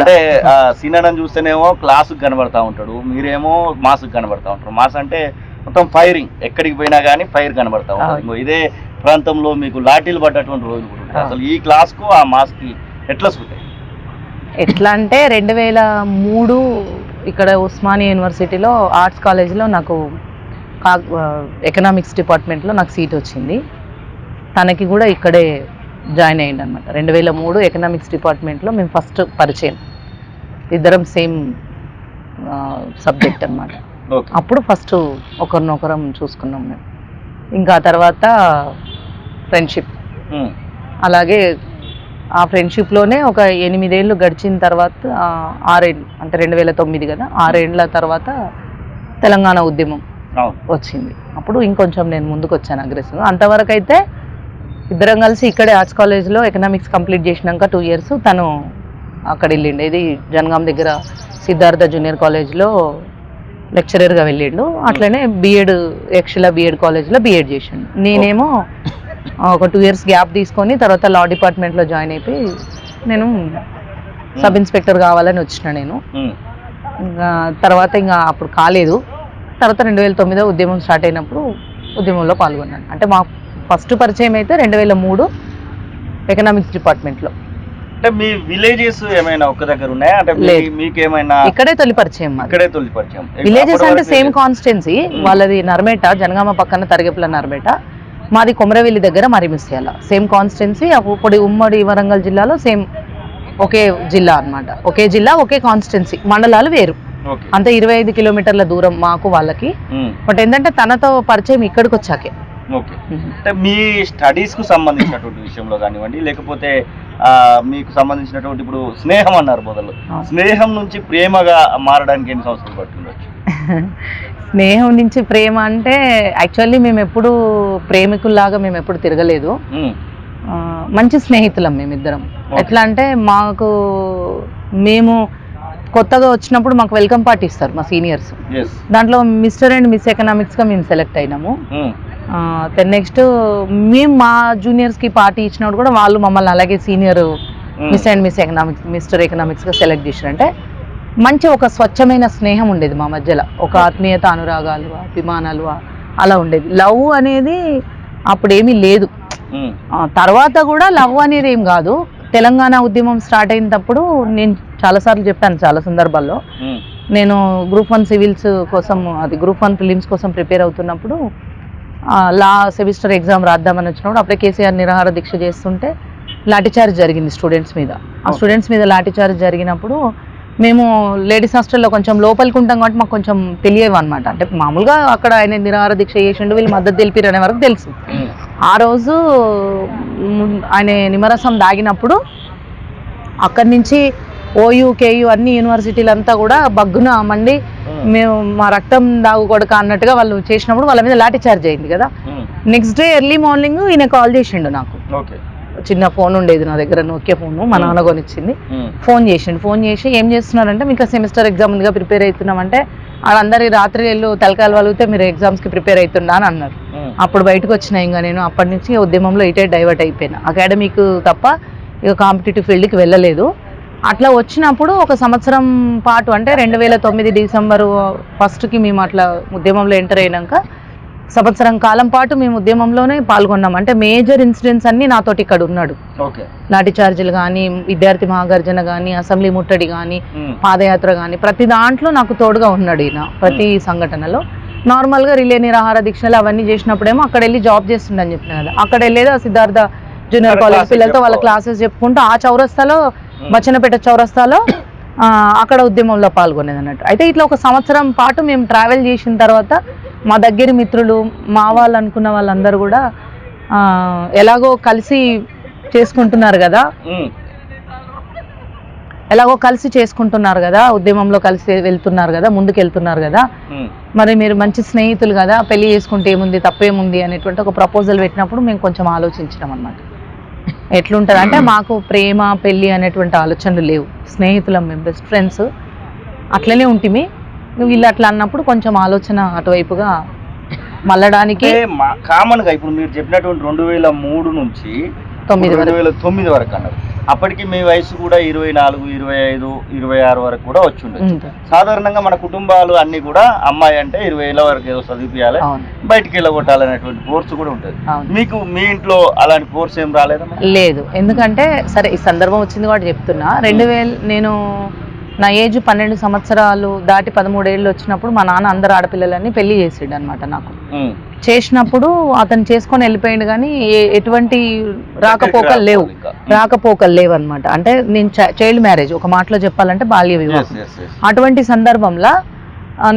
అంటే సీనడని చూస్తేనేమో క్లాసుకు కనబడతా ఉంటాడు, మీరేమో మాస్కు కనబడతా ఉంటారు. మాస్ అంటే మొత్తం ఫైరింగ్, ఎక్కడికి పోయినా కానీ ఫైర్ కనబడతా ఉంటారు. ఇదే ప్రాంతంలో మీకు లాఠీలు పడ్డటువంటి రోజులు కూడా ఉంటాయి. అసలు ఈ క్లాస్కు ఆ మాస్కి ఎట్లా సూటాయి? ఎట్లా అంటే 2003 ఇక్కడ ఉస్మానియా యూనివర్సిటీలో ఆర్ట్స్ కాలేజ్లో నాకు ఎకనామిక్స్ డిపార్ట్మెంట్లో నాకు సీట్ వచ్చింది. తనకి కూడా ఇక్కడే జాయిన్ అయ్యింది అనమాట. 2003 ఎకనామిక్స్ డిపార్ట్మెంట్లో మేము ఫస్ట్ పరిచయం, ఇద్దరం సేమ్ సబ్జెక్ట్ అనమాట. అప్పుడు ఫస్ట్ ఒకరినొకరం చూసుకున్నాం మేము. ఇంకా తర్వాత ఫ్రెండ్షిప్, అలాగే ఆ ఫ్రెండ్షిప్లోనే ఒక 8 ఏళ్ళు గడిచిన తర్వాత 6 ఏళ్ళు అంటే 2009 కదా, 6 ఏళ్ళ తర్వాత తెలంగాణ ఉద్యమం వచ్చింది. అప్పుడు ఇంకొంచెం నేను ముందుకు వచ్చాను అగ్రెసివ్. అంతవరకు అయితే ఇద్దరం కలిసి ఇక్కడే ఆర్ట్స్ కాలేజ్లో ఎకనామిక్స్ కంప్లీట్ చేసినాక 2 ఇయర్స్ తను అక్కడ వెళ్ళిండు. ఇది జనగాం దగ్గర సిద్ధార్థ జూనియర్ కాలేజ్లో లెక్చరర్గా వెళ్ళిండు. అట్లనే బీఎడ్ యక్షిల బీఎడ్ కాలేజ్లో బీఎడ్ చేసిండు. నేనేమో ఒక 2 ఇయర్స్ గ్యాప్ తీసుకొని తర్వాత లా డిపార్ట్మెంట్లో జాయిన్ అయిపోయి నేను సబ్ ఇన్స్పెక్టర్ కావాలని వచ్చిన. నేను ఇంకా తర్వాత ఇంకా అప్పుడు కాలేదు. తర్వాత 2009 ఉద్యమం స్టార్ట్ అయినప్పుడు ఉద్యమంలో పాల్గొన్నాను. అంటే మా ఫస్ట్ పరిచయం అయితే 2003 ఎకనామిక్స్ డిపార్ట్మెంట్లో. అంటే మీ విలేజెస్ ఏమైనా ఒక్క దగ్గర ఉన్నాయా? అంటే మీకేమైనా ఇక్కడే తొలి పరిచయం. ఇక్కడే తొలి పరిచయం. విలేజెస్ అంటే సేమ్ కాన్స్టిట్యున్సీ, వాళ్ళది నర్మేట, జనగామ పక్కన తరగెపుల నర్మేట, మాది కొమరవెల్లి దగ్గర మరిమిస్యాల. Same constituency. అప్పుడు ఉమ్మడి వరంగల్ జిల్లాలో సేమ్ ఒకే జిల్లా అనమాట. ఒకే జిల్లా ఒకే కాన్స్టిట్యున్సీ, మండలాలు వేరు. అంతే 25 కిలోమీటర్ల దూరం మాకు వాళ్ళకి. బట్ ఏంటంటే తనతో పరిచయం ఇక్కడికి వచ్చాకే. ఓకే. అంటే మీ స్టడీస్కు సంబంధించినటువంటి విషయంలో కానివ్వండి, లేకపోతే మీకు సంబంధించినటువంటి ఇప్పుడు స్నేహం అన్నారు మొదలు, స్నేహం నుంచి ప్రేమగా మారడానికి ఎన్ని సంవత్సరాలు పట్టుండొచ్చు? స్నేహం నుంచి ప్రేమ అంటే యాక్చువల్లీ మేము ఎప్పుడు ప్రేమికుల్లాగా మేము ఎప్పుడు తిరగలేదు. మంచి స్నేహితులం మేమిద్దరం. ఎట్లా అంటే మేము కొత్తగా వచ్చినప్పుడు మాకు వెల్కమ్ పార్టీ ఇస్తారు మా సీనియర్స్. దాంట్లో మిస్టర్ అండ్ మిస్ ఎకనామిక్స్గా మేము సెలెక్ట్ అయినాము. నెక్స్ట్ మేము మా జూనియర్స్కి పార్టీ ఇచ్చినప్పుడు కూడా వాళ్ళు మమ్మల్ని అలాగే senior miss and miss economics, mister ఎకనామిక్స్గా సెలెక్ట్ చేసినారు. అంటే మంచి ఒక స్వచ్ఛమైన స్నేహం ఉండేది మా మధ్యలో. ఒక ఆత్మీయత, అనురాగాలు, అభిమానాలు అలా ఉండేది. లవ్ అనేది అప్పుడేమీ లేదు. తర్వాత కూడా లవ్ అనేది ఏం కాదు. తెలంగాణ ఉద్యమం స్టార్ట్ అయినప్పుడు నేను చాలాసార్లు చెప్పాను చాలా సందర్భాల్లో, నేను గ్రూప్ 1 సివిల్స్ కోసం, అది గ్రూప్ 1 ప్రిలిమ్స్ కోసం ప్రిపేర్ అవుతున్నప్పుడు లా సెమిస్టర్ ఎగ్జామ్ రాద్దామని వచ్చినప్పుడు అప్పుడే కేసీఆర్ నిరాహార దీక్ష చేస్తుంటే లాఠీచార్జ్ జరిగింది స్టూడెంట్స్ మీద. ఆ స్టూడెంట్స్ మీద లాఠీచార్జ్ జరిగినప్పుడు మేము లేడీస్ హాస్టల్లో కొంచెం లోపలికి ఉంటాం కాబట్టి మాకు కొంచెం తెలియవు అనమాట. అంటే మామూలుగా అక్కడ ఆయన నిరాహార దీక్ష చేసిండు, వీళ్ళు మద్దతు తెలిపారు అనే వరకు తెలుసు. ఆ రోజు ఆయన నిమ్మరసం దాగినప్పుడు అక్కడి నుంచి ఓయూ, కేయూ అన్ని యూనివర్సిటీలు అంతా కూడా బగ్గున మండి మేము మా రక్తం దాగుకొడక అన్నట్టుగా వాళ్ళు చేసినప్పుడు వాళ్ళ మీద లాఠీ చార్జ్ అయింది కదా. నెక్స్ట్ డే ఎర్లీ మార్నింగ్ ఈయన కాల్ చేసిండు నాకు. చిన్న ఫోన్ ఉండేది నా దగ్గర, నోకియా ఫోను, మా నాన్న కొనిచ్చింది. ఫోన్ చేసిండు. ఫోన్ చేసి ఏం చేస్తున్నారంటే మీకు సెమిస్టర్ ఎగ్జామ్ ముందుగా ప్రిపేర్ అవుతున్నామంటే వాళ్ళందరి రాత్రి వెళ్ళు తలకాయలు వలిగితే మీరు ఎగ్జామ్స్కి ప్రిపేర్ అవుతుండా అని అన్నారు. అప్పుడు బయటకు వచ్చినా ఇంకా నేను అప్పటి నుంచి ఉద్యమంలో ఇటే డైవర్ట్ అయిపోయినా. అకాడమిక్ తప్ప ఇక కాంపిటేటివ్ ఫీల్డ్కి వెళ్ళలేదు. అట్లా వచ్చినప్పుడు ఒక సంవత్సరం పాటు అంటే 2009 డిసెంబర్ 1కి మేము అట్లా ఉద్యమంలో ఎంటర్ అయినాక సంవత్సరం కాలం పాటు మేము ఉద్యమంలోనే పాల్గొన్నాం. అంటే మేజర్ ఇన్సిడెంట్స్ అన్నీ నాతోటి ఇక్కడ ఉన్నాడు. లాఠీ చార్జీలు కానీ, విద్యార్థి మహాగర్జన కానీ, అసెంబ్లీ ముట్టడి కానీ, పాదయాత్ర కానీ, ప్రతి దాంట్లో నాకు తోడుగా ఉన్నాడు ఈయన ప్రతి సంఘటనలో. నార్మల్గా రిలే నిరాహార దీక్షలు అవన్నీ చేసినప్పుడేమో అక్కడ వెళ్ళి జాబ్ చేస్తుండని చెప్పిన కదా, అక్కడ వెళ్ళేది ఆ సిద్ధార్థ జూనియర్ కాలేజ్ పిల్లలతో వాళ్ళ క్లాసెస్ చెప్పుకుంటూ ఆ చౌరస్తాలో, బచ్చన్నపేట చౌరస్తాలో అక్కడ ఉద్యమంలో పాల్గొనేది అన్నట్టు. అయితే ఇట్లా ఒక సంవత్సరం పాటు మేము ట్రావెల్ చేసిన తర్వాత మా దగ్గర మిత్రులు, మా వాళ్ళు అనుకున్న వాళ్ళందరూ కూడా ఎలాగో కలిసి చేసుకుంటున్నారు కదా, ఉద్యమంలో కలిసి వెళ్తున్నారు కదా, ముందుకు వెళ్తున్నారు కదా, మరి మీరు మంచి స్నేహితులు కదా, పెళ్లి చేసుకుంటే ఏముంది, తప్పేముంది అనేటువంటి ఒక ప్రపోజల్ పెట్టినప్పుడు మేము కొంచెం ఆలోచించినాం అన్నమాట. ఎట్లుంటుంది అంటే మాకు ప్రేమ, పెళ్ళి అనేటువంటి ఆలోచనలు లేవు. స్నేహితులం, మేము బెస్ట్ ఫ్రెండ్స్ అట్లనే ఉంటుంది. వీళ్ళు అట్లా అన్నప్పుడు కొంచెం ఆలోచన అటువైపుగా మళ్ళడానికి కామన్గా ఇప్పుడు మీరు చెప్పినటువంటి 2003 నుంచి 2009 వరకు అన్నారు. అప్పటికి మీ వయసు కూడా 24, 25, 26 వరకు కూడా వచ్చి ఉండొచ్చు. సాధారణంగా మన కుటుంబాలు అన్ని కూడా అమ్మాయి అంటే 20 ఏళ్ళ వరకు ఏదో చదివిపియాలి, బయటికి వెళ్ళగొట్టాలనేటువంటి ఫోర్స్ కూడా ఉంటుంది. మీకు మీ ఇంట్లో అలాంటి ఫోర్స్ ఏం రాలేదా? లేదు, ఎందుకంటే సరే ఈ సందర్భం వచ్చింది కాబట్టి చెప్తున్నా. 2000 నేను నా ఏజ్ 12 సంవత్సరాలు దాటి 13 ఏళ్ళు వచ్చినప్పుడు మా నాన్న అందరు ఆడపిల్లలని పెళ్లి చేసాడు అనమాట. నాకు చేసినప్పుడు అతను చేసుకొని వెళ్ళిపోయాడు, కానీ ఎటువంటి రాకపోకలు లేవు అనమాట. అంటే నేను చైల్డ్ మ్యారేజ్, ఒక మాటలో చెప్పాలంటే బాల్య వివాహం. అటువంటి సందర్భంలో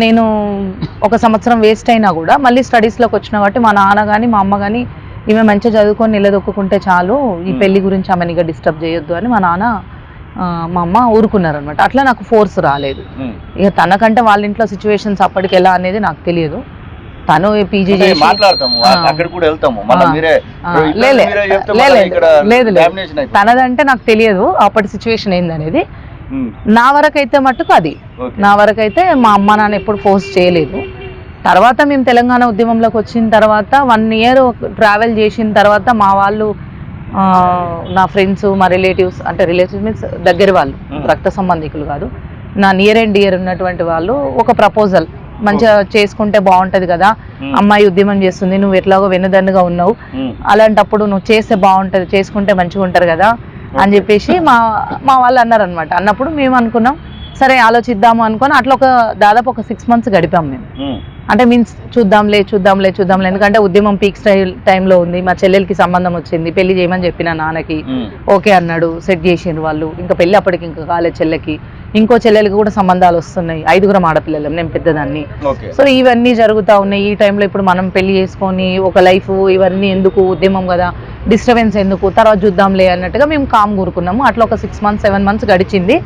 నేను ఒక సంవత్సరం వేస్ట్ అయినా కూడా మళ్ళీ స్టడీస్లోకి వచ్చిన కాబట్టి మా నాన్న కానీ మా అమ్మ కానీ ఈమె మంచిగా చదువుకొని నిలదొక్కుంటే చాలు, ఈ పెళ్లి గురించి ఆమెనిగా డిస్టర్బ్ చేయొద్దు అని మా నాన్న మా అమ్మ ఊరుకున్నారనమాట. అట్లా నాకు ఫోర్స్ రాలేదు. ఇక తనకంటే వాళ్ళ ఇంట్లో సిచ్యువేషన్స్ అప్పటికి ఎలా అనేది నాకు తెలియదు. తను పీజీ చేసి లేదు తనదంటే నాకు తెలియదు అప్పటి సిచ్యువేషన్ ఏందనేది. నా వరకైతే మట్టుకు అది, నా వరకైతే మా అమ్మ నాన్న ఎప్పుడు ఫోర్స్ చేయలేదు. తర్వాత మేము తెలంగాణ ఉద్యమంలోకి వచ్చిన తర్వాత 1 year ట్రావెల్ చేసిన తర్వాత మా వాళ్ళు, నా ఫ్రెండ్స్, మా రిలేటివ్స్, అంటే రిలేటివ్స్ మీన్స్ దగ్గర వాళ్ళు, రక్త సంబంధికులు కాదు, నా నియర్ అండ్ డియర్ ఉన్నటువంటి వాళ్ళు ఒక ప్రపోజల్, మంచిగా చేసుకుంటే బాగుంటది కదా, అమ్మాయి ఉద్యమం చేస్తుంది, నువ్వు ఎట్లాగో వెన్నుదన్నుగా ఉన్నావు, అలాంటప్పుడు నువ్వు చేస్తే బాగుంటది, చేసుకుంటే మంచిగా ఉంటారు కదా అని చెప్పేసి మా వాళ్ళు అన్నారనమాట. అన్నప్పుడు మేము అనుకున్నాం సరే ఆలోచిద్దాము అనుకొని అట్లా దాదాపు ఒక 6 months గడిపాం మేము. అంటే మీన్స్ చూద్దాంలే, ఎందుకంటే ఉద్యమం పీక్ టైంలో ఉంది. మా చెల్లెలకి సంబంధం వచ్చింది, పెళ్లి చేయమని చెప్పిన నాన్నకి ఓకే అన్నాడు, సెట్ చేసిండ్రు వాళ్ళు. ఇంకా పెళ్లి అప్పటికి ఇంకా కాలేదు చెల్లెకి, ఇంకో చెల్లెలకి కూడా సంబంధాలు వస్తున్నాయి, 5 ఆడపిల్లలు, నేను పెద్దదాన్ని. సో ఇవన్నీ జరుగుతూ ఉన్నాయి. ఈ టైంలో ఇప్పుడు మనం పెళ్లి చేసుకొని ఒక లైఫ్, ఇవన్నీ ఎందుకు, ఉద్యమం కదా, డిస్టర్బెన్స్ ఎందుకు, తర్వాత చూద్దాంలే అన్నట్టుగా మేము కామ్ కూరుకున్నాము. అట్లా ఒక 6 months 7 months గడిచింది.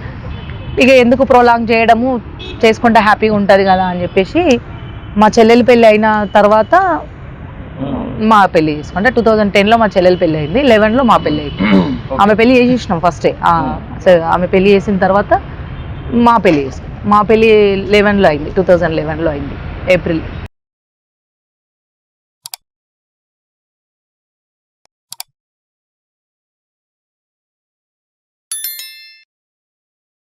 ఇక ఎందుకు ప్రొలాంగ్ చేయడము, చేసుకుంటే హ్యాపీగా ఉంటుంది కదా అని చెప్పేసి మా చెల్లెలి పెళ్ళి అయిన తర్వాత మా పెళ్లి చేసుకుంటే 2010లో మా చెల్లెలి పెళ్ళి అయింది, 11లో మా పెళ్ళి అయింది. ఆమె పెళ్లి చేసేసినాం ఫస్టే. ఆమె పెళ్లి చేసిన తర్వాత మా పెళ్లి 11లో అయింది, 2011లో అయింది ఏప్రిల్.